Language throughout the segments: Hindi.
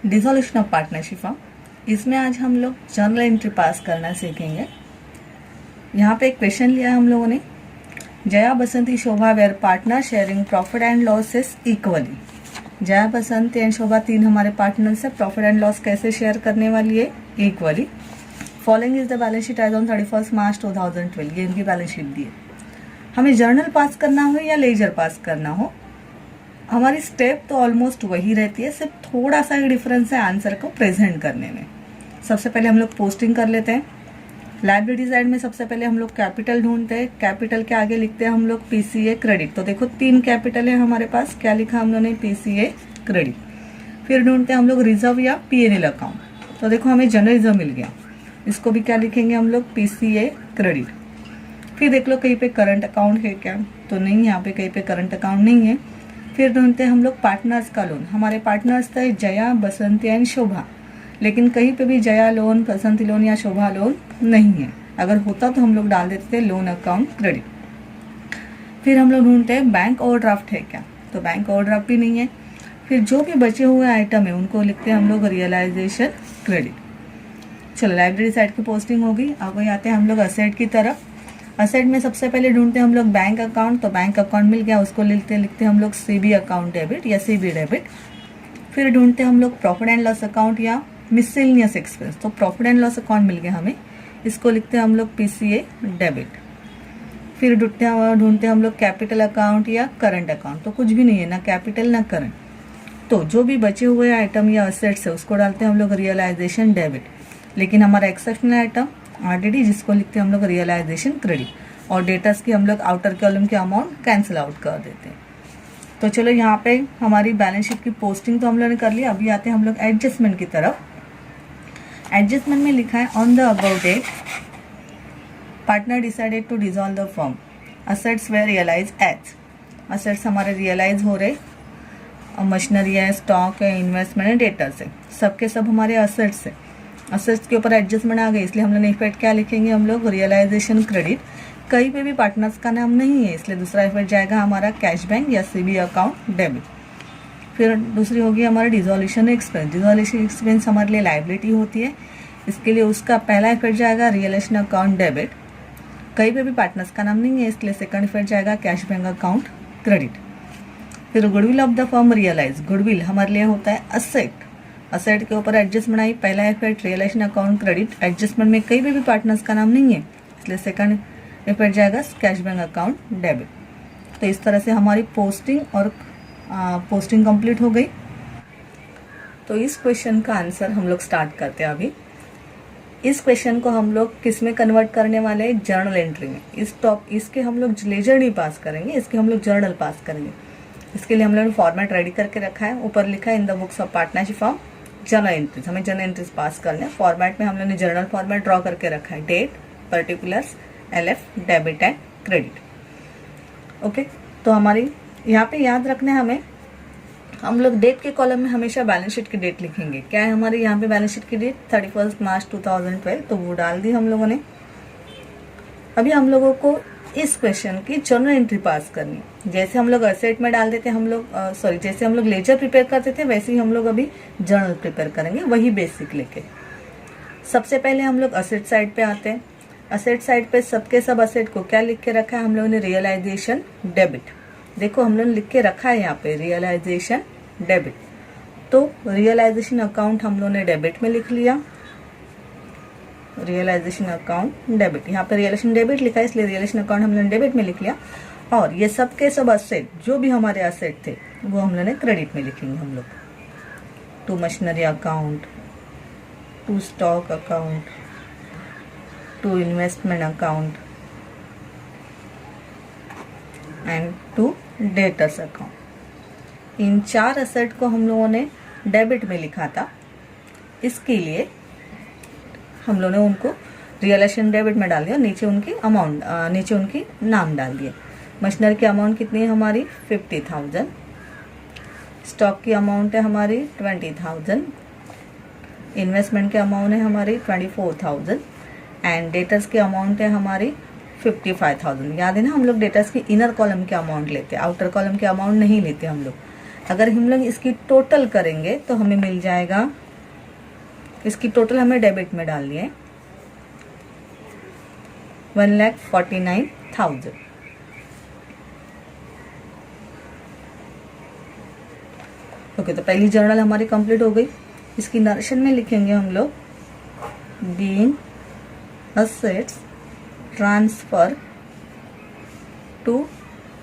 Dissolution of partnership form. इसमें आज हम लोग जर्नल एंट्री पास करना सीखेंगे। यहाँ पे एक क्वेश्चन लिया हम लोगों ने, Jaya Basanti Shobha were partner sharing profit and losses equally. Jaya Basanti and Shobha तीन हमारे पार्टनर्स है, प्रॉफिट एंड लॉस कैसे शेयर करने वाली है, equally. Following is the balance sheet as on 31 March 2012। ये इनकी बैलेंस शीट दी है। हमें जर्नल पास करना हो या लेजर पास करना हो, हमारी स्टेप तो ऑलमोस्ट वही रहती है, सिर्फ थोड़ा सा ही डिफरेंस है आंसर को प्रेजेंट करने में। सबसे पहले हम लोग पोस्टिंग कर लेते हैं। लायबिलिटी साइड में सबसे पहले हम लोग कैपिटल ढूंढते हैं। कैपिटल के आगे लिखते हैं हम लोग पीसीए क्रेडिट। तो देखो तीन कैपिटल है हमारे पास, क्या लिखा हम लोगों ने, पीसीए क्रेडिट। फिर ढूंढते हैं हम लोग रिजर्व या पीएनएल अकाउंट। तो देखो हमें जनरल रिजर्व मिल गया, इसको भी क्या लिखेंगे हम लोग, पीसीए क्रेडिट। फिर देख लो कहीं पे करंट अकाउंट है क्या, तो नहीं, यहाँ पे कहीं पे करंट अकाउंट नहीं है। फिर ढूंढते हैं हम लोग पार्टनर्स का लोन। हमारे पार्टनर्स थे जया, बसंती एंड शोभा, लेकिन कहीं पे भी जया लोन, बसंती लोन या शोभा लोन नहीं है। अगर होता तो हम लोग डाल देते थे लोन अकाउंट क्रेडिट। फिर हम लोग ढूंढते हैं बैंक ओवरड्राफ्ट है क्या, तो बैंक ओवरड्राफ्ट भी नहीं है। फिर जो भी बचे हुए आइटम है उनको लिखते हैं हम लोग रियलाइजेशन क्रेडिट। चलो लाइब्रेरी साइड की पोस्टिंग होगी। अब आते हैं हम लोग असेट की तरफ। असेट में सबसे पहले ढूंढते हैं हम लोग बैंक अकाउंट। तो बैंक अकाउंट मिल गया, उसको लिखते हैं हम लोग सीबी अकाउंट डेबिट या सीबी डेबिट। फिर ढूंढते हैं हम लोग प्रॉफिट एंड लॉस अकाउंट या मिससेलेनियस एक्सपेंस। तो प्रॉफिट एंड लॉस अकाउंट मिल गया हमें, इसको लिखते हैं हम लोग पीसीए डेबिट। फिर ढूंढते हैं हम लोग कैपिटल अकाउंट या करंट अकाउंट। तो कुछ भी नहीं है, ना कैपिटल ना करंट। तो जो भी बचे हुए आइटम या असेट्स है उसको डालते हैं हम लोग रियलाइजेशन डेबिट। लेकिन हमारा एक्सेप्शनल आइटम आरडीडी, जिसको लिखते हैं हम लोग रियलाइजेशन क्रेडिट। और डेटर्स की हम लोग आउटर कॉलम के अमाउंट कैंसिल आउट कर देते हैं। तो चलो यहाँ पे हमारी बैलेंस शीट की पोस्टिंग तो हम लोगों ने कर लिया। अभी आते हैं हम लोग एडजस्टमेंट की तरफ। एडजस्टमेंट में लिखा है on the about date partner decided to dissolve the firm, assets were realise as. Assets हमारे रियलाइज हो रहे, मशीनरी है, स्टॉक है, इन्वेस्टमेंट है, डेटर्स है, सबके सब हमारे असेट्स है। असेट्स के ऊपर एडजस्टमेंट आ गई, इसलिए हम लोग इफेक्ट क्या लिखेंगे हम लोग, रियलाइजेशन क्रेडिट। कहीं पे भी पार्टनर्स का नाम नहीं है, इसलिए दूसरा इफेक्ट जाएगा हमारा कैश बैंक या सीबी अकाउंट डेबिट। फिर दूसरी होगी हमारा डिसॉल्यूशन एक्सपेंस। डिसॉल्यूशन एक्सपेंस हमारे लिए लाइबिलिटी होती है, इसके लिए उसका पहला इफेक्ट जाएगा रियलाइजेशन अकाउंट डेबिट। कहीं पे भी पार्टनर्स का नाम नहीं है, इसलिए सेकंड इफेक्ट जाएगा कैश बैंक अकाउंट क्रेडिट। फिर goodwill of the firm realise. Goodwill हमारे लिए होता है असेट। असेट के ऊपर एडजस्टमेंट आई, पहला effect realisation account credit. Adjustment में कहीं भी पार्टनर्स का नाम नहीं है, इसलिए सेकंड इफेक्ट जाएगा कैश बैंक अकाउंट डेबिट। तो इस तरह से हमारी पोस्टिंग और पोस्टिंग कंप्लीट हो गई। तो इस क्वेश्चन का आंसर हम लोग स्टार्ट करते हैं अभी। इस क्वेश्चन को हम लोग किस में कन्वर्ट करने वाले हैं, जर्नल एंट्री में। इसके हम लोग लेजर नहीं पास करेंगे, इसके हम लोग जर्नल पास करेंगे। इसके लिए हम लोगों ने फॉर्मेट रेडी करके रखा है। ऊपर लिखा है in the books of partnership form journal entries. हमें जर्नल एंट्रीज पास करने हैं। फॉर्मेट में हम लोगों ने जर्नल फॉर्मेट ड्रॉ करके रखा है, date, particulars, LF, debit and credit. Okay, तो हमारी यहाँ पे याद रखना है हमें, हम लोग डेट के कॉलम में हमेशा बैलेंस शीट की डेट लिखेंगे। क्या है हमारी यहाँ पे बैलेंस शीट की डेट, 31 मार्च 2012, तो वो डाल दी हम लोगों ने। अभी हम लोगों को इस क्वेश्चन की जर्नल एंट्री पास करनी। जैसे हम लोग असेट में डाल देते हम लोग, जैसे हम लोग लेजर प्रिपेयर करते थे, वैसे ही हम लोग अभी जर्नल प्रिपेयर करेंगे, वही बेसिक लेके। सबसे पहले हम लोग असेट साइड पे आते हैं। असेट साइड पे सबके सब असेट को क्या लिख के रखा है हम लोगों ने, रियलाइजेशन डेबिट। देखो हम लोगों ने लिख के रखा है यहाँ पे रियलाइजेशन डेबिट। तो रियलाइजेशन अकाउंट हम लोगों ने डेबिट में लिख लिया, रियलाइजेशन अकाउंट डेबिट। यहाँ पे रियलाइजेशन डेबिट लिखा है, इसलिए रियलाइजेशन अकाउंट हम लोगों ने डेबिट में लिख लिया। और ये सब के सब असेट, जो भी हमारे असेट थे, वो हम लोगों ने क्रेडिट में लिखेंगे हम लोग। To machinery account, to stock account, to investment account and to debtors account. इन चार असेट को हम लोगों ने डेबिट में लिखा था, इसके लिए हम लोगों ने उनको रियलाइजेशन डेबिट में डाल दिया। नीचे उनकी अमाउंट, नीचे उनकी नाम डाल दिए। मशीनरी की अमाउंट कितनी है हमारी, 50,000। स्टॉक की अमाउंट है हमारी 20,000। इन्वेस्टमेंट के अमाउंट है हमारी 24,000 एंड डेटर्स की अमाउंट है हमारी 55,000। याद है ना, हम लोग डेटर्स की इनर कॉलम के अमाउंट लेते हैं, आउटर कॉलम के अमाउंट नहीं लेते हम लोग। अगर हम लोग इसकी टोटल करेंगे तो हमें मिल जाएगा, इसकी टोटल हमें डेबिट में डालनी है 1,49,000। ओके, तो पहली जर्नल हमारी कंप्लीट हो गई। इसकी नरेशन में लिखेंगे हम लोग being assets transfer to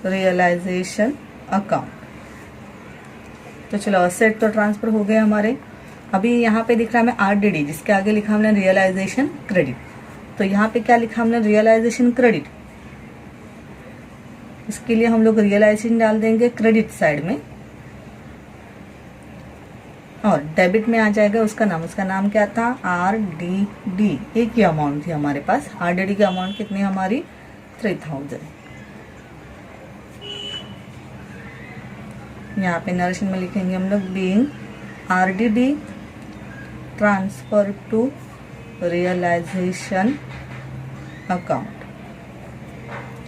realisation account. तो चलो, असेट तो ट्रांसफर हो गए हमारे। अभी यहाँ पे दिख रहा है हमें आरडीडी, जिसके आगे लिखा हमने रियलाइजेशन क्रेडिट। तो यहाँ पे क्या लिखा हमने, रियलाइजेशन क्रेडिट। इसके लिए हम लोग रियलाइजेशन डाल देंगे क्रेडिट साइड में, और डेबिट में आ जाएगा उसका नाम क्या था, आरडीडी। एक ही अमाउंट थी हमारे पास। आरडीडी की अमाउंट कितनी हमारी 3,000। यहाँ पे नरेशन में लिखेंगे हम लोग being RDD transfer to realisation account.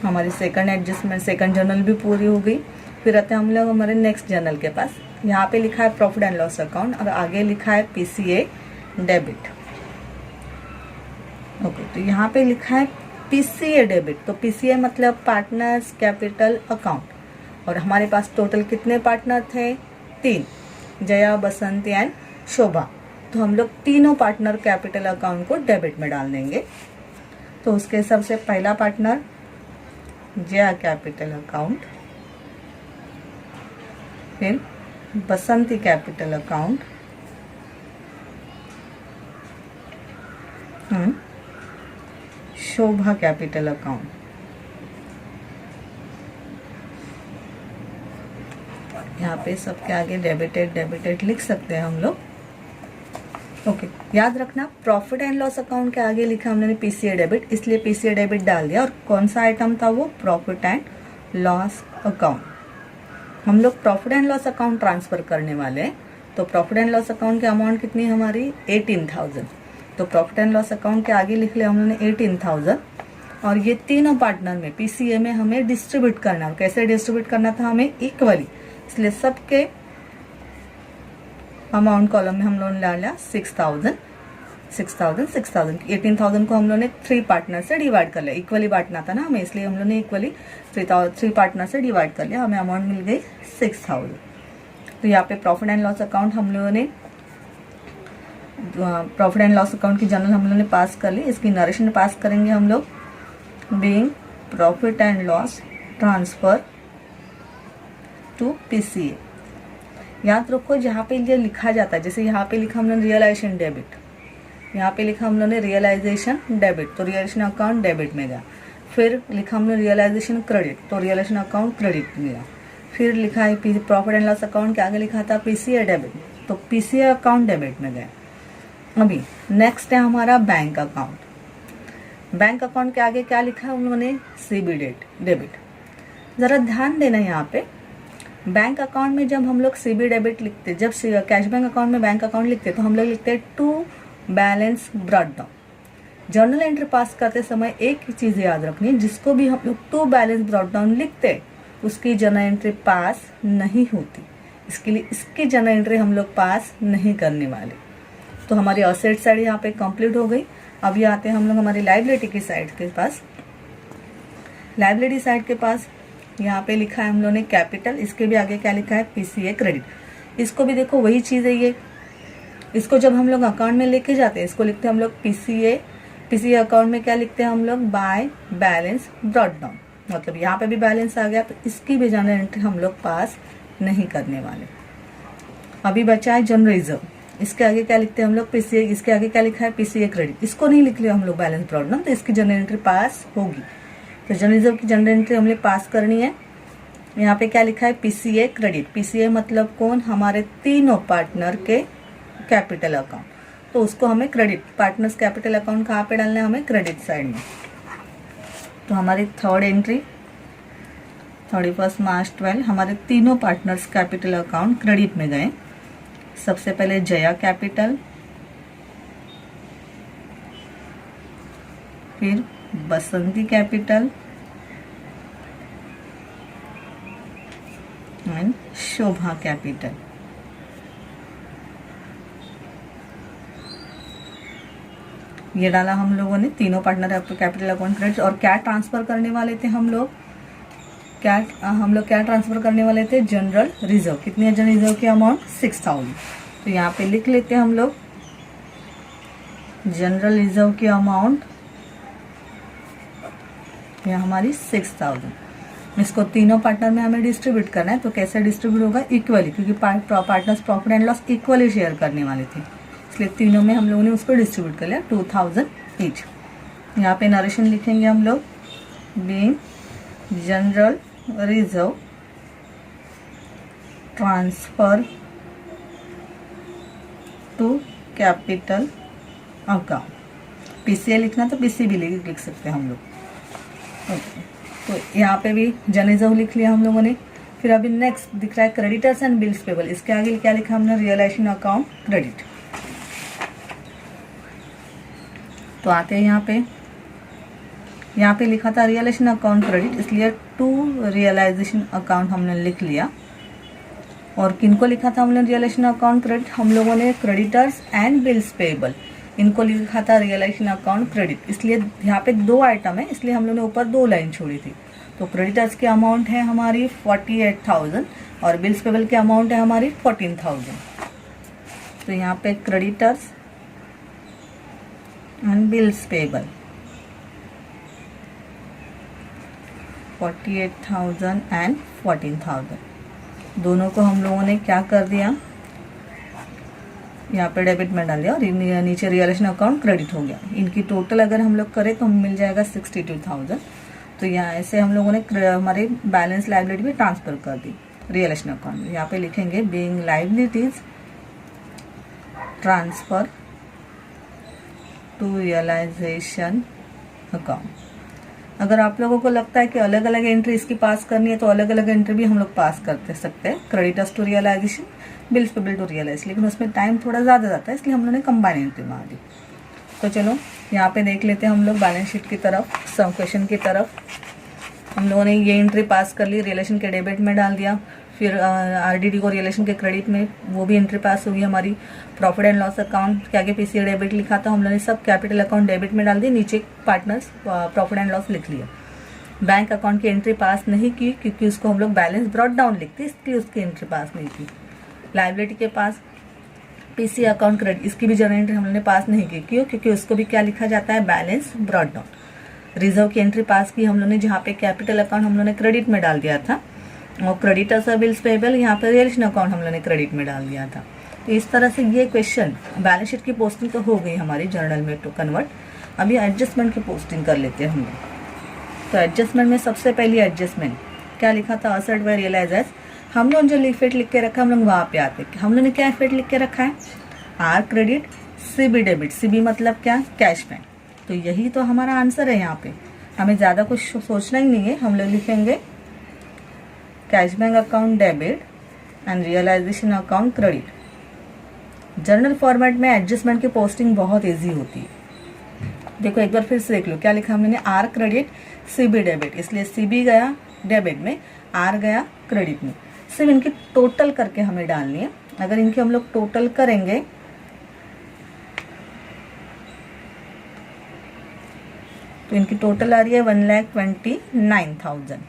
हमारी सेकंड एडजस्टमेंट, सेकंड जर्नल भी पूरी हो गई। फिर आते हैं हम लोग हमारे नेक्स्ट जर्नल के पास। यहाँ पे लिखा है प्रॉफिट एंड लॉस अकाउंट और आगे लिखा है पीसीए डेबिट। ओके, तो यहाँ पे लिखा है पीसीए डेबिट। तो पीसीए मतलब पार्टनर्स कैपिटल अकाउंट, और हमारे पास टोटल कितने पार्टनर थे, 3, जया, बसंती एंड शोभा। तो हम लोग तीनों पार्टनर कैपिटल अकाउंट को डेबिट में डाल देंगे। तो उसके हिसाब से पहला पार्टनर जया कैपिटल अकाउंट, फिर बसंती कैपिटल अकाउंट, शोभा कैपिटल अकाउंट। यहाँ पे सबके आगे डेबिटेड लिख सकते हैं हम लोग। ओके, याद रखना प्रॉफिट एंड लॉस अकाउंट के आगे लिखा हमने पीसीए डेबिट, इसलिए पीसीए डेबिट डाल दिया। और कौन सा आइटम था वो, प्रॉफिट एंड लॉस अकाउंट। हम लोग profit and loss account transfer करने वाले हैं। तो प्रॉफिट एंड लॉस अकाउंट की अमाउंट कितनी हमारी 18,000। तो प्रॉफिट एंड लॉस अकाउंट के आगे लिख लिया हमने 18,000। और ये तीनों पार्टनर में पीसीए में हमें डिस्ट्रीब्यूट करना। कैसे डिस्ट्रीब्यूट करना था, हमें इक्वली, इसलिए सबके अमाउंट कॉलम में हम लोगों ने डाला 6,000 6,000 18,000 को हम लोगों ने 3 पार्टनर से डिवाइड कर लिया। इक्वली बांटना था ना हमें, इसलिए हम लोगों ने इक्वली 3 पार्टनर से डिवाइड कर लिया। हमें अमाउंट मिल गई 6,000। तो यहाँ पे प्रॉफिट एंड लॉस अकाउंट हम लोगों ने, प्रॉफिट एंड लॉस अकाउंट की जर्नल हम लोगों ने पास कर ली। इसकी नरेशन पास करेंगे हम लोग being profit and loss transfer to PCA. याद रखो, जहाँ पे ये लिखा जाता है, जैसे यहाँ पे लिखा हमने रियलाइजेशन डेबिट, यहाँ पे लिखा हम लोगों ने रियलाइजेशन डेबिट, तो रियलाइजेशन अकाउंट डेबिट में गया। फिर लिखा हमने रियलाइजेशन क्रेडिट, तो रियलाइजेशन अकाउंट क्रेडिट में गया। फिर लिखा है प्रॉफिट एंड लॉस अकाउंट के आगे लिखा था पीसीए डेबिट, तो पीसीए अकाउंट डेबिट में गया। अभी नेक्स्ट है हमारा बैंक अकाउंट। बैंक अकाउंट के आगे क्या लिखा है उन्होंने, सीबी डेबिट। जरा ध्यान देना, यहाँ पे बैंक अकाउंट में जब हम लोग सीबी डेबिट लिखते, जब कैश बैंक अकाउंट में बैंक अकाउंट लिखते, तो हम लोग लिखते हैं to balance brought down. Journal entry pass करते समय एक ही चीज याद रखनी है, जिसको भी हम लोग टू बैलेंस ब्रॉट डाउन लिखते उसकी जर्नल एंट्री पास नहीं होती। इसके लिए इसकी जर्नल एंट्री हम लोग पास नहीं करने वाले। तो हमारी असेट साइड यहाँ पे कंप्लीट हो गई। अब ये आते हैं हम लोग हमारी लाइबिलिटी की साइड के पास। लाइबिलिटी साइड के पास यहाँ पे लिखा है हम लोगों ने कैपिटल, इसके भी आगे क्या लिखा है पीसीए क्रेडिट। इसको भी देखो वही चीज है ये, इसको जब हम लोग अकाउंट में लेके जाते हैं, इसको लिखते हैं हम लोग पीसीए अकाउंट में क्या लिखते हैं हम लोग, बाय बैलेंस ब्रॉट डाउन। मतलब यहाँ पे भी बैलेंस आ गया, तो इसकी भी जर्नल एंट्री हम लोग पास नहीं करने वाले। अभी बचा है जनरल रिजर्व, इसके आगे क्या लिखते हैं हम लोग पीसीए, इसके आगे क्या लिखा है पीसीए क्रेडिट। इसको नहीं लिख लिया हम लोग बैलेंस ब्रॉट डाउन, तो इसकी जर्नल एंट्री पास होगी। तो जनरल रिजर्व की जनरल एंट्री हमने पास करनी है। यहाँ पे क्या लिखा है पीसीए क्रेडिट। पीसीए मतलब कौन, हमारे तीनों पार्टनर के कैपिटल अकाउंट, तो उसको हमें क्रेडिट, पार्टनर्स कैपिटल अकाउंट कहाँ पे डालना है, हमें क्रेडिट साइड में। तो हमारी थर्ड एंट्री 31 मार्च 12 हमारे तीनों पार्टनर्स कैपिटल अकाउंट क्रेडिट में गए। सबसे पहले जया कैपिटल, फिर बसंती कैपिटल एंड शोभा कैपिटल। ये डाला हम लोगों ने, तीनों पार्टनर कैपिटल अकाउंट क्रेडिट। और क्या ट्रांसफर करने वाले थे हम लोग, क्या ट्रांसफर करने वाले थे, जनरल रिजर्व। कितनी है जनरल रिजर्व की अमाउंट, 6000। तो यहाँ पे लिख लेते हैं हम लोग जनरल रिजर्व की अमाउंट, यह हमारी 6000। इसको तीनों पार्टनर में हमें डिस्ट्रीब्यूट करना है। तो कैसे डिस्ट्रीब्यूट होगा, इक्वली, क्योंकि partners profit and loss equally share करने वाले थे, इसलिए तीनों में हम लोगों ने उसको डिस्ट्रीब्यूट कर लिया 2000 ईच। यहाँ पे नरेशन लिखेंगे हम लोग, being general reserve transfer to capital account. PCA लिखना तो पीसी भी लिख सकते हैं हम लोग। ओके, तो यहाँ पे भी जनरल रिजर्व लिख लिया हम लोगों ने। फिर अभी नेक्स्ट दिख रहा है क्रेडिटर्स एंड बिल्स पेबल। इसके आगे क्या लिखा हमने, रियलाइजेशन अकाउंट क्रेडिट। तो आते हैं यहाँ पे लिखा था रियलाइजेशन अकाउंट क्रेडिट, इसलिए टू रियलाइजेशन अकाउंट हमने लिख लिया। और किनको लिखा था हमने रियलाइजेशन अकाउंट क्रेडिट, हम लोगों ने क्रेडिटर्स एंड बिल्स पेबल, इनको लिखा था रियलाइजेशन अकाउंट क्रेडिट। इसलिए यहाँ पे 2 आइटम है, इसलिए हम लोगों ने ऊपर 2 लाइन छोड़ी थी। तो क्रेडिटर्स की अमाउंट है हमारी 48,000 और बिल्स पेबल की अमाउंट है हमारी 14,000। तो यहाँ पे creditors and bills payable 48,000 and 14,000, दोनों को हम लोगों ने क्या कर दिया, यहाँ पे डेबिट में डाल दिया और नीचे रियलाइजेशन अकाउंट क्रेडिट हो गया। इनकी टोटल अगर हम लोग करें तो मिल जाएगा 62,000। तो यहाँ ऐसे हम लोगों ने हमारे बैलेंस लायबिलिटी भी ट्रांसफर कर दी रियलाइजेशन अकाउंट में। यहाँ पे लिखेंगे being liabilities transfer to realisation account. अगर आप लोगों को लगता है कि अलग अलग एंट्री इसकी पास करनी है तो अलग अलग एंट्री भी हम लोग पास करते सकते हैं, creditors to realisation, bills payable to realise, लेकिन उसमें टाइम थोड़ा ज़्यादा जाता है, इसलिए हम लोगों ने कंबाइन एंट्री मार दी। तो चलो यहाँ पे देख लेते हैं हम लोग बैलेंस शीट की तरफ, सम क्वेश्चन की तरफ। हम लोगों ने ये एंट्री पास कर ली, रियलाइजेशन के डेबिट में डाल दिया, फिर आरडीडी को रियलाइजेशन के क्रेडिट में, वो भी एंट्री पास हुई हमारी। प्रॉफिट एंड लॉस अकाउंट के आगे पीसीए डेबिट लिखा था, हम लोगों ने सब कैपिटल अकाउंट डेबिट में डाल दी, नीचे पार्टनर्स प्रॉफिट एंड लॉस लिख लिया। बैंक अकाउंट की एंट्री पास नहीं की क्योंकि उसको हम लोग बैलेंस ब्रॉट डाउन लिखते, इसलिए उसकी एंट्री पास नहीं की। लायबिलिटी के पास पीसी अकाउंट क्रेडिट, इसकी भी जनरल एंट्री हम लोगों ने पास नहीं की, क्यों, क्योंकि उसको भी क्या लिखा जाता है, बैलेंस ब्रॉट डाउन। रिजर्व की एंट्री पास की हम लोगों ने, जहाँ पे कैपिटल अकाउंट हम लोगों ने क्रेडिट में डाल दिया था, और क्रेडिटर्स और बिल्स पेबल यहाँ पे रियलाइजेशन अकाउंट हम लोगों ने क्रेडिट में डाल दिया था। तो इस तरह से ये क्वेश्चन, बैलेंस शीट की पोस्टिंग तो हो गई हमारी जर्नल में टू कन्वर्ट। अभी एडजस्टमेंट की पोस्टिंग कर लेते हैं हम लोग। तो एडजस्टमेंट में सबसे पहली एडजस्टमेंट क्या लिखा था, असेट व रियलाइज एज। हम लोग जो इफेक्ट लिख के रखा है, हम लोग वहाँ पे आते हैं। हम लोग ने क्या इफेक्ट लिख के रखा है, R credit, CB debit. CB मतलब क्या, कैश बैंक। तो यही तो हमारा आंसर है, यहाँ पे हमें ज़्यादा कुछ सोचना ही नहीं है। हम लोग लिखेंगे cash bank account debit and realisation account credit. Journal format में एडजस्टमेंट की पोस्टिंग बहुत ईजी होती है। देखो एक बार फिर से देख लो, क्या लिखा हमने, आर क्रेडिट, सीबी डेबिट, इसलिए सीबी गया डेबिट में, आर गया क्रेडिट में। सिर्फ इनकी टोटल करके हमें डालनी है। अगर इनकी हम लोग टोटल करेंगे तो इनकी टोटल आ रही है 1,29,000।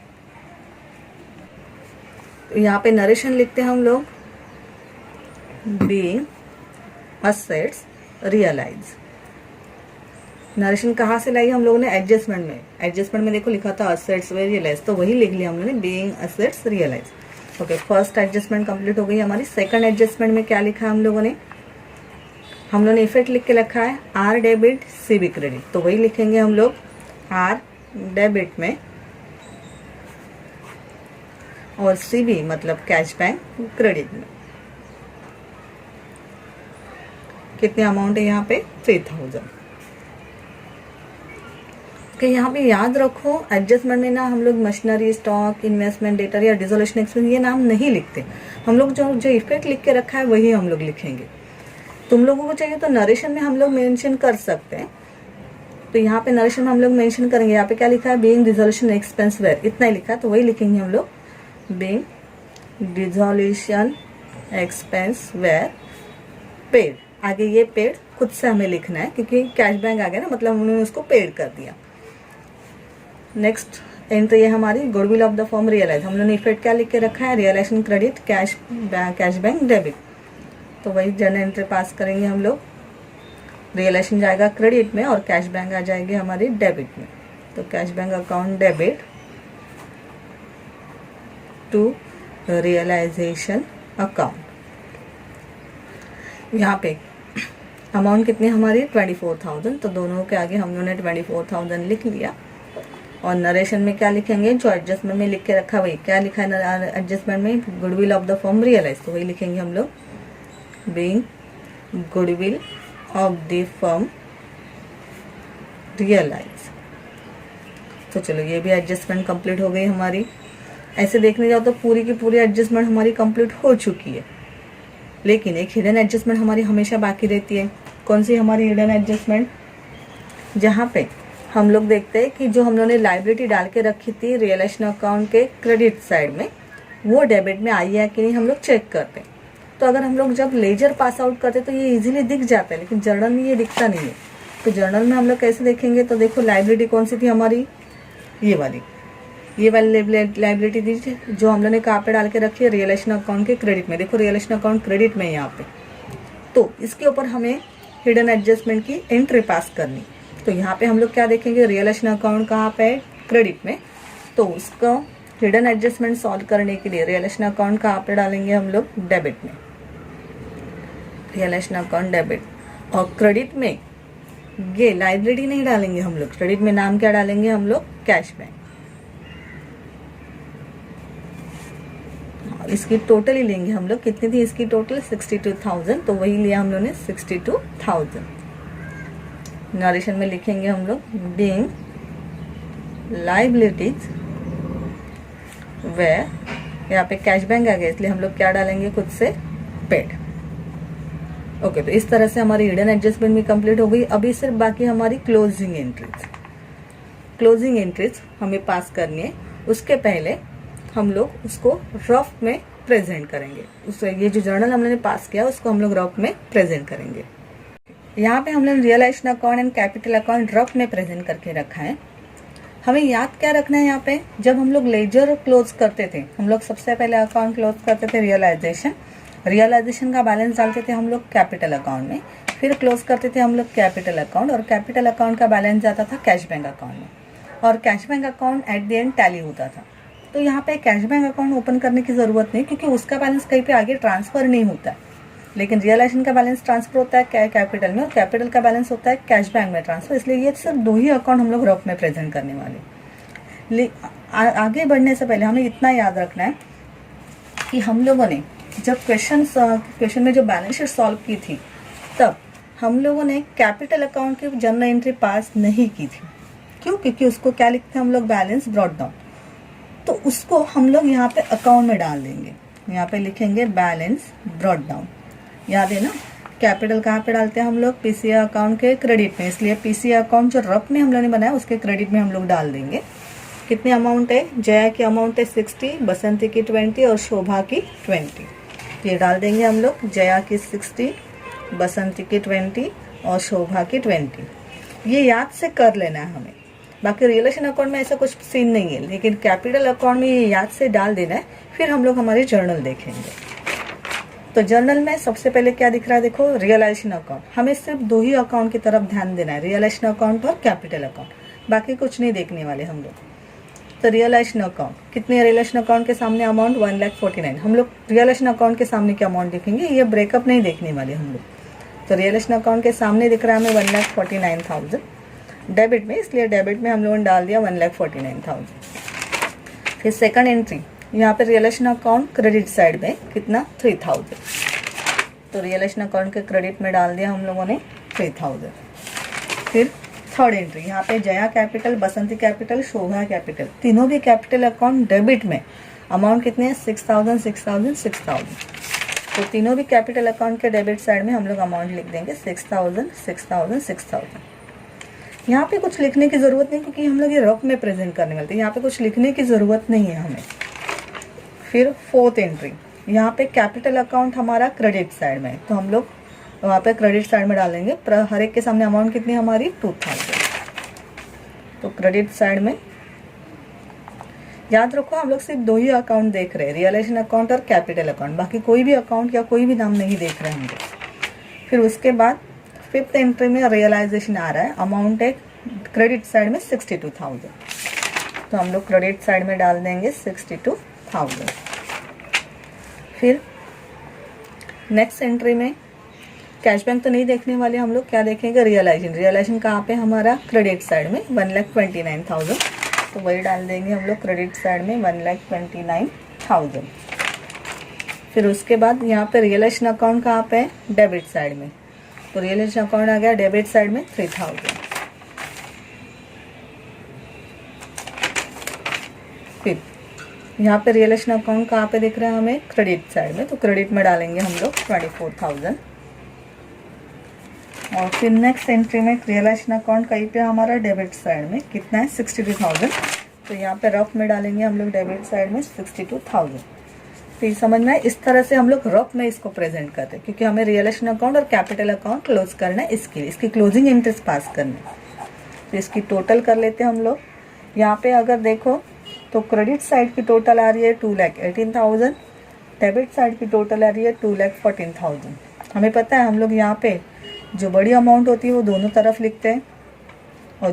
तो यहाँ पे नरेशन लिखते हैं हम लोग, बीइंग असेट्स रियलाइज। नरेशन कहाँ से लाई हम लोगों ने, एडजस्टमेंट में। एडजस्टमेंट में देखो लिखा था असेट्स वे रियलाइज, तो वही लिख लिया हम लोगों ने, being assets realise. Okay, first adjustment complete हो गई हमारी। सेकंड एडजस्टमेंट में क्या लिखा है हम लोगों ने, हम लोगों ने इफेक्ट लिख के रखा है आर डेबिट, सीबी क्रेडिट, तो वही लिखेंगे हम लोग, आर डेबिट में और सीबी मतलब कैश बैंक क्रेडिट में। कितने अमाउंट है यहाँ पे, 3,000। कि यहाँ पे याद रखो, एडजस्टमेंट में ना हम लोग मशीनरी, स्टॉक, इन्वेस्टमेंट, डेटर या डिसोल्यूशन एक्सपेंस ये नाम नहीं लिखते। हम लोग जो इफेक्ट लिख के रखा है वही हम लोग लिखेंगे। तुम लोगों को चाहिए तो नरेशन में हम लोग मेंशन कर सकते हैं। तो यहाँ पे नरेशन में हम लोग मेंशन करेंगे, यहाँ पे क्या लिखा है, बीइंग डिसोल्यूशन एक्सपेंस वेयर, इतना ही लिखा है, तो वही लिखेंगे हम लोग, being dissolution expense were paid. आगे ये पेड खुद से हमें लिखना है क्योंकि कैश बैंक आ गया ना, मतलब उन्होंने उसको पेड कर दिया। नेक्स्ट एंट्री है हमारी goodwill of the firm realise. हम लोगों ने इफेक्ट क्या लिख के रखा है, realisation credit cash bank debit. तो वही जर्नल एंट्री पास करेंगे हम लोग। रियलाइजेशन जाएगा क्रेडिट में और कैश बैंक आ जाएगी हमारी डेबिट में। तो cash bank account debit to realisation account. यहाँ पे अमाउंट कितनी हमारी 24,000, तो दोनों के आगे हम लोगों ने 24,000 लिख लिया। और नरेशन में क्या लिखेंगे, जो एडजस्टमेंट में लिख के रखा वही क्या लिखा है एडजस्टमेंट में, goodwill of the firm realise, तो वही लिखेंगे हम लोग, being goodwill of the firm realise. तो चलो ये भी एडजस्टमेंट कंप्लीट हो गई हमारी। ऐसे देखने जाओ तो पूरी की पूरी एडजस्टमेंट हमारी कंप्लीट हो चुकी है, लेकिन एक हिडन एडजस्टमेंट हमारी हमेशा बाकी रहती है। कौन सी हमारी हिडन एडजस्टमेंट, जहाँ पे हम लोग देखते हैं कि जो हम लोगों ने लाइबिलिटी डाल के रखी थी रियलाइजेशन अकाउंट के क्रेडिट साइड में, वो डेबिट में आई है कि नहीं हम लोग चेक करते हैं। तो अगर हम लोग जब लेजर पास आउट करते तो ये इजीली दिख जाता है, लेकिन जर्नल में ये दिखता नहीं है। तो जर्नल में हम लोग कैसे देखेंगे, तो देखो लाइबिलिटी कौन सी थी हमारी, ये वाली लाइबिलिटी थी जो हम लोग ने कहाँ पे डाल के रखी है, रियलाइजेशन अकाउंट के क्रेडिट में। देखो रियलाइजेशन अकाउंट क्रेडिट में है यहाँ पे, तो इसके ऊपर हमें हिडन एडजस्टमेंट की एंट्री पास करनी। तो यहाँ पे हम लोग क्या देखेंगे, रियलाइजेशन अकाउंट कहाँ पे है, क्रेडिट में। तो उसका हिडन एडजस्टमेंट सॉल्व करने के लिए रियलाइजेशन अकाउंट कहाँ पे डालेंगे हम लोग, डेबिट में। रियलाइजेशन अकाउंट डेबिट, और क्रेडिट में ये लाइबिलिटी नहीं डालेंगे हम लोग, क्रेडिट में नाम क्या डालेंगे हम लोग, कैश बैंक। इसकी टोटल ही लेंगे हम लोग, कितनी थी इसकी टोटल, 62,000, तो वही लिया हम लोग ने 62,000। नरेशन में लिखेंगे हम लोग, बीइंग लाइबिलिटीज वेयर, यहाँ पे कैश बैंक आ गया इसलिए हम लोग क्या डालेंगे खुद से, पेड। ओके, तो इस तरह से हमारी हिडन एडजस्टमेंट भी कंप्लीट हो गई। अभी सिर्फ बाकी हमारी क्लोजिंग एंट्रीज। क्लोजिंग एंट्रीज हमें पास करनी है, उसके पहले हम लोग उसको रफ में प्रेजेंट करेंगे। उससे ये जो जर्नल हमने पास किया उसको हम लोग रफ में प्रेजेंट करेंगे। यहाँ पे हमने realisation account and capital account rough में प्रेजेंट करके रखा है। हमें याद क्या रखना है, यहाँ पे जब हम लोग लेजर क्लोज करते थे, हम लोग सबसे पहले अकाउंट क्लोज करते थे रियलाइजेशन का बैलेंस डालते थे हम लोग कैपिटल अकाउंट में, फिर क्लोज करते थे हम लोग कैपिटल अकाउंट, और कैपिटल अकाउंट का बैलेंस जाता था कैश बैंक अकाउंट में, और cash bank account at the end tally होता था। तो यहाँ पे कैश बैंक अकाउंट ओपन करने की जरूरत नहीं, क्योंकि उसका बैलेंस कहीं पे आगे ट्रांसफर नहीं होता है, लेकिन रियलाइजेशन का बैलेंस ट्रांसफर होता है कैपिटल में, और कैपिटल का बैलेंस होता है कैश बैंक में ट्रांसफर। इसलिए ये सिर्फ दो ही अकाउंट हम लोग रफ में प्रेजेंट करने वाले। आगे बढ़ने से पहले हमें इतना याद रखना है कि हम लोगों ने जब क्वेश्चन में जो बैलेंस शीट सॉल्व की थी, तब हम लोगों ने कैपिटल अकाउंट की जर्नल एंट्री पास नहीं की थी। क्यों? क्योंकि उसको क्या लिखते हैं हम लोग, बैलेंस ब्रॉट डाउन। तो उसको हम लोग यहाँ पे अकाउंट में डाल देंगे, यहाँ पे लिखेंगे बैलेंस ब्रॉट डाउन। याद है ना, कैपिटल कहाँ पे डालते हैं हम लोग, पीसीए अकाउंट के क्रेडिट में, इसलिए पीसीए अकाउंट जो रफ में हम लोग ने बनाया उसके क्रेडिट में हम लोग डाल देंगे। कितनी अमाउंट है, जया की अमाउंट है 60, बसंती की 20 और शोभा की 20। ये डाल देंगे हम लोग, जया की 60, बसंती की 20 और शोभा की 20। ये याद से कर लेना है हमें। बाकी रियलाइजेशन अकाउंट में ऐसा कुछ सीन नहीं है, लेकिन कैपिटल अकाउंट में ये याद से डाल देना है। फिर हम लोग हमारी जर्नल देखेंगे। तो जर्नल में सबसे पहले क्या दिख रहा है, देखो रियलाइजेशन अकाउंट। हमें सिर्फ दो ही अकाउंट की तरफ ध्यान देना है, रियलाइजेशन अकाउंट और कैपिटल अकाउंट, बाकी कुछ नहीं देखने वाले हम लोग। तो रियलाइजेशन अकाउंट, कितने रियलाइजेशन अकाउंट के सामने अमाउंट 1,49,000। हम लोग रियलाइजेशन अकाउंट के सामने क्या अमाउंट देखेंगे, ये ब्रेकअप नहीं देखने वाले हम लोग। तो रियलाइजेशन अकाउंट के सामने दिख रहा है हमें 1,49,000 डेबिट में, इसलिए डेबिट में हम लोगों ने डाल दिया 1,49,000। फिर सेकंड एंट्री, यहाँ पे रियलाइजेशन अकाउंट क्रेडिट साइड में कितना, 3,000। तो रियलाइजेशन अकाउंट के क्रेडिट में डाल दिया हम लोगों ने 3,000। फिर थर्ड एंट्री, यहाँ पे जया कैपिटल, बसंती कैपिटल, शोभा कैपिटल, तीनों भी कैपिटल अकाउंट डेबिट में अमाउंट कितने हैं, 6,000, 6,000, 6,000। तो तीनों भी कैपिटल अकाउंट के डेबिट साइड में हम लोग अमाउंट लिख देंगे 6,000, 6,000, 6,000। यहाँ पे कुछ लिखने की जरूरत नहीं, क्योंकि हम लोग ये रफ में प्रेजेंट करने वाले थे। यहाँ पे कुछ लिखने की जरूरत नहीं है हमें। फिर फोर्थ एंट्री, यहाँ पे कैपिटल अकाउंट हमारा क्रेडिट साइड में, तो हम लोग वहाँ पे क्रेडिट साइड में डालेंगे। हर एक के सामने अमाउंट कितनी हमारी 2000। तो क्रेडिट साइड में याद रखो हम लोग सिर्फ 2 ही अकाउंट देख रहे हैं, रियलाइजेशन अकाउंट और कैपिटल अकाउंट, बाकी कोई भी अकाउंट या कोई भी नाम नहीं देख रहे होंगे। फिर उसके बाद फिफ्थ एंट्री में रियलाइजेशन आ रहा है, अमाउंट है क्रेडिट साइड में 62,000, तो हम लोग क्रेडिट साइड में डाल देंगे 62,000। फिर नेक्स्ट एंट्री में कैश बैंक तो नहीं देखने वाले हम लोग, क्या देखेंगे रियलाइजेशन। रियलाइजेशन कहाँ पे हमारा क्रेडिट साइड में 1,29,000, तो वही डाल देंगे हम लोग क्रेडिट साइड में 1,29,000। फिर उसके बाद यहाँ पे रियलाइजेशन अकाउंट कहाँ पे है, डेबिट साइड में, तो रियलाइजेशन अकाउंट आ गया डेबिट साइड में 3,000। फिर यहाँ पे रियलाइजेशन अकाउंट कहाँ पे दिख रहा है हमें, क्रेडिट साइड में, तो क्रेडिट में डालेंगे हम लोग 24,000। और फिर नेक्स्ट एंट्री में रियलाइजेशन अकाउंट कहीं पे हमारा डेबिट साइड में कितना है 62,000, तो यहाँ पे रफ में डालेंगे हम लोग डेबिट साइड में 62,000। फिर समझ में, इस तरह से हम लोग रफ में इसको प्रेजेंट करते हैं, क्योंकि हमें रियलाइजेशन अकाउंट और कैपिटल अकाउंट क्लोज करना है, इसके लिए इसकी क्लोजिंग इंटरेस्ट पास करना है। तो इसकी टोटल कर लेते हैं हम लोग। यहाँ पे अगर देखो तो क्रेडिट साइड की टोटल आ रही है 2,18,000, डेबिट साइड की टोटल आ रही है 2,14,000। हमें पता है हम लोग यहाँ पे जो बड़ी अमाउंट होती है वो दोनों तरफ लिखते हैं, और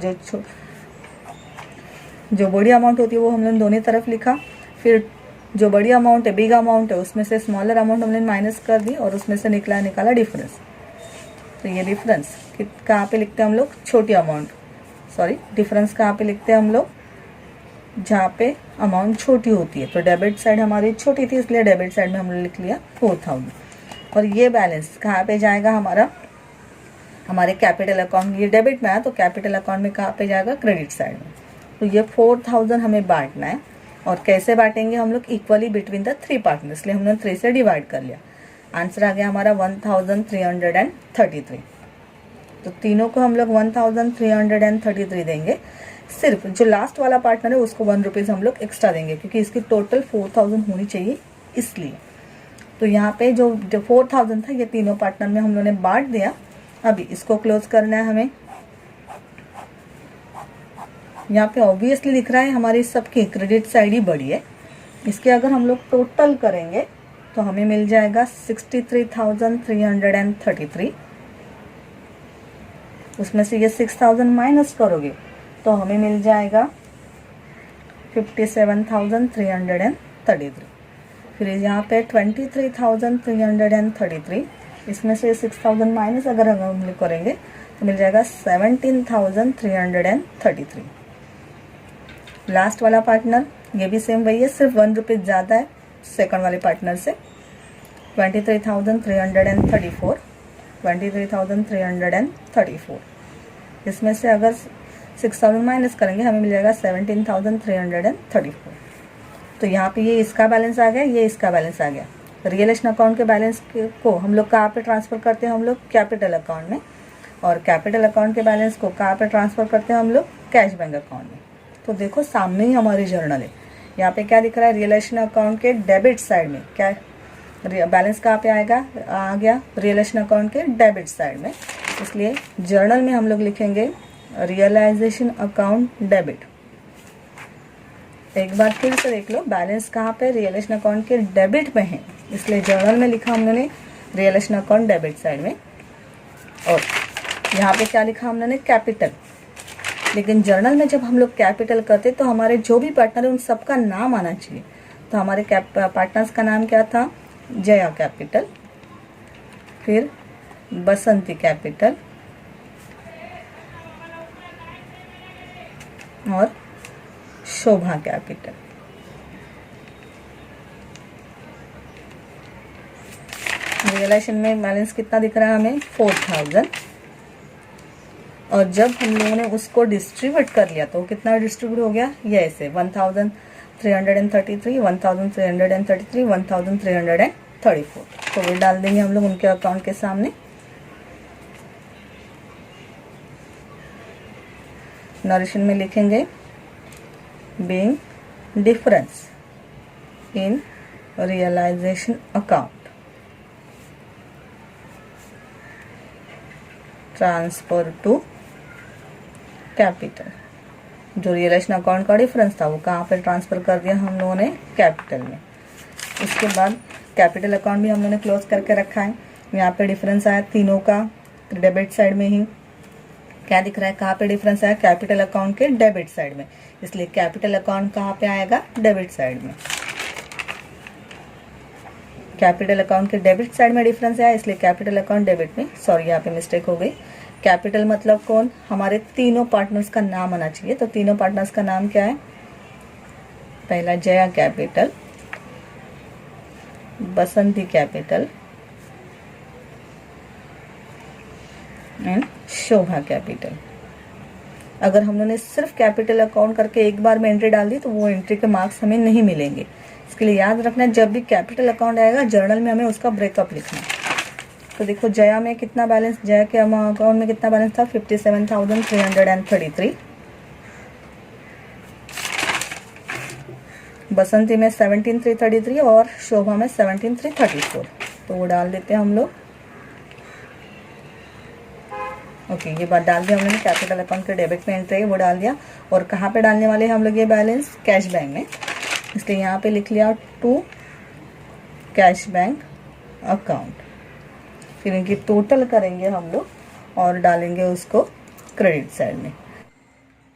जो बड़ी अमाउंट होती है वो हम लोग दोनों तरफ लिखा। फिर जो बड़ी अमाउंट है, बिग अमाउंट है, उसमें से स्मॉलर अमाउंट हमने माइनस कर दी और उसमें से निकाला डिफरेंस। तो ये डिफरेंस कहाँ पे लिखते हैं हम लोग, छोटी अमाउंट, सॉरी डिफरेंस कहाँ पे लिखते हैं हम लोग, जहाँ पे अमाउंट छोटी होती है। तो डेबिट साइड हमारी छोटी थी, इसलिए डेबिट साइड में हमने लिख लिया 4,000। और ये बैलेंस कहाँ पे जाएगा हमारा, हमारे कैपिटल अकाउंट, ये डेबिट में आया तो कैपिटल अकाउंट में कहाँ पे जाएगा, क्रेडिट साइड में। तो ये 4,000 हमें बांटना है, और कैसे बांटेंगे हम लोग, इक्वली बिटवीन द 3 पार्टनर्स, इसलिए हमने 3 से डिवाइड कर लिया। आंसर आ गया हमारा 1,333। तो तीनों को हम लोग 1,333 देंगे। सिर्फ जो लास्ट वाला पार्टनर है उसको 1 रुपीज़ हम लोग एक्स्ट्रा देंगे, क्योंकि इसकी टोटल 4,000 होनी चाहिए इसलिए। तो यहाँ पे जो 4,000 था ये तीनों पार्टनर में हम लोगों ने बांट दिया। अभी इसको क्लोज करना है हमें। यहाँ पे ऑब्वियसली दिख रहा है हमारी सबकी क्रेडिट साइड ही बड़ी है, इसके अगर हम लोग टोटल करेंगे तो हमें मिल जाएगा 63,333। उसमें से ये 6,000 माइनस करोगे तो हमें मिल जाएगा 57,333। फिर यहाँ पे 23,333, इसमें से 6,000 माइनस अगर हम लोग करेंगे तो मिल जाएगा 17,333। लास्ट वाला पार्टनर ये भी सेम वही है, सिर्फ 1 रुपीज़ ज़्यादा है सेकंड वाले पार्टनर से, 23,334। 23,334 इसमें से अगर 6,000 माइनस करेंगे हमें मिल जाएगा 17,334। तो यहाँ पे ये इसका बैलेंस आ गया, ये इसका बैलेंस आ गया। रियलाइजेशन अकाउंट के बैलेंस को हम लोग कहाँ पे ट्रांसफ़र करते हैं, हम लोग कैपिटल अकाउंट में, और कैपिटल अकाउंट के बैलेंस को कहाँ पे ट्रांसफ़र करते हैं हम लोग, कैश बैंक अकाउंट में। तो देखो सामने ही हमारी जर्नल है, यहाँ पे क्या दिख रहा है, रियलाइजेशन अकाउंट के डेबिट साइड में क्या बैलेंस कहाँ पे आएगा, आ गया रियलाइजेशन अकाउंट के डेबिट साइड में। इसलिए जर्नल में हम लोग लिखेंगे रियलाइजेशन अकाउंट डेबिट। एक बार फिर से देख लो, बैलेंस कहाँ पे, रियलाइजेशन अकाउंट के डेबिट में है, इसलिए जर्नल में लिखा हमने रियलाइजेशन अकाउंट डेबिट साइड में। और यहाँ पे क्या लिखा हमने, कैपिटल। लेकिन जर्नल में जब हम लोग कैपिटल करते तो हमारे जो भी पार्टनर है उन सबका नाम आना चाहिए। तो हमारे पार्टनर्स का नाम क्या था, जया कैपिटल, फिर बसंती कैपिटल और शोभा कैपिटल। रियलाइजेशन में बैलेंस कितना दिख रहा है हमें, 4,000। और जब हम लोगों ने उसको डिस्ट्रीब्यूट कर लिया तो कितना डिस्ट्रीब्यूट हो गया, ये ऐसे 1,333, 1,333, 1,334। तो वो डाल देंगे हम लोग उनके अकाउंट के सामने। नरेशन में लिखेंगे being difference in realisation account, transfer to capital. जो रियलाइजेशन अकाउंट का डिफरेंस था वो कहाँ पे ट्रांसफर कर दिया हम लोगों ने, कैपिटल में। इसके बाद कैपिटल अकाउंट भी हम लोगों ने क्लोज करके रखा है। यहाँ पे डिफरेंस आया तीनों का डेबिट साइड में ही। क्या दिख रहा है, कहाँ पे डिफरेंस आया, कैपिटल अकाउंट के डेबिट साइड में, इसलिए कैपिटल अकाउंट कहाँ पे आएगा, डेबिट साइड में। कैपिटल अकाउंट के डेबिट साइड में डिफरेंस आया, इसलिए कैपिटल अकाउंट डेबिट में। सॉरी, यहाँ पे मिस्टेक हो गई। कैपिटल मतलब कौन, हमारे तीनों पार्टनर्स का नाम आना चाहिए। तो तीनों पार्टनर्स का नाम क्या है, पहला Jaya capital, Basanti capital and Shobha capital. अगर हम लोगों ने सिर्फ कैपिटल अकाउंट करके एक बार में एंट्री डाल दी तो वो एंट्री के मार्क्स हमें नहीं मिलेंगे। इसके लिए याद रखना है, जब भी कैपिटल अकाउंट आएगा जर्नल में हमें उसका ब्रेकअप लिखना है। तो देखो जया में कितना बैलेंस, जया के अकाउंट में कितना बैलेंस था, 57,333। बसंती में 17,333 और शोभा में 17,334। तो वो डाल देते हैं हम लोग। ओके, ये बात डाल दिया हम लोग ने, कैपिटल अकाउंट के डेबिट में एंट्री है वो डाल दिया। और कहाँ पे डालने वाले हैं हम लोग ये बैलेंस, कैश बैंक में, इसलिए यहाँ पे लिख लिया टू कैश बैंक अकाउंट। फिर इनकी टोटल करेंगे हम लोग और डालेंगे उसको क्रेडिट साइड में।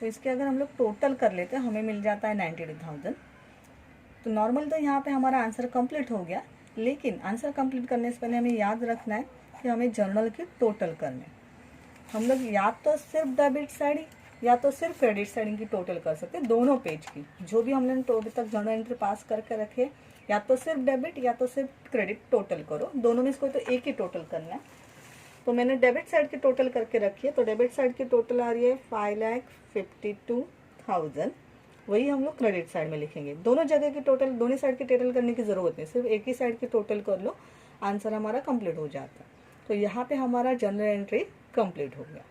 तो इसके अगर हम लोग टोटल कर लेते हैं हमें मिल जाता है 92,000। तो नॉर्मल तो यहाँ पे हमारा आंसर कंप्लीट हो गया, लेकिन आंसर कंप्लीट करने से पहले हमें याद रखना है कि हमें जर्नल की टोटल करने। हम लोग या तो सिर्फ डेबिट साइड या तो सिर्फ क्रेडिट साइड की टोटल कर सकते हैं, दोनों पेज की। जो भी हमने अभी तक जर्नल एंट्री पास करके रखे, या तो सिर्फ डेबिट या तो सिर्फ क्रेडिट टोटल करो, दोनों में इसको तो एक ही टोटल करना है। तो मैंने डेबिट साइड की टोटल करके रखी है। तो डेबिट साइड की टोटल आ रही है 5,52,000। वही हम लोग क्रेडिट साइड में लिखेंगे। दोनों जगह की टोटल, दोनों साइड की टोटल करने की जरूरत नहीं, सिर्फ एक ही साइड की टोटल कर लो, आंसर हमारा कंप्लीट हो जाता है। तो यहाँ पे हमारा जर्नल एंट्री कंप्लीट हो गया।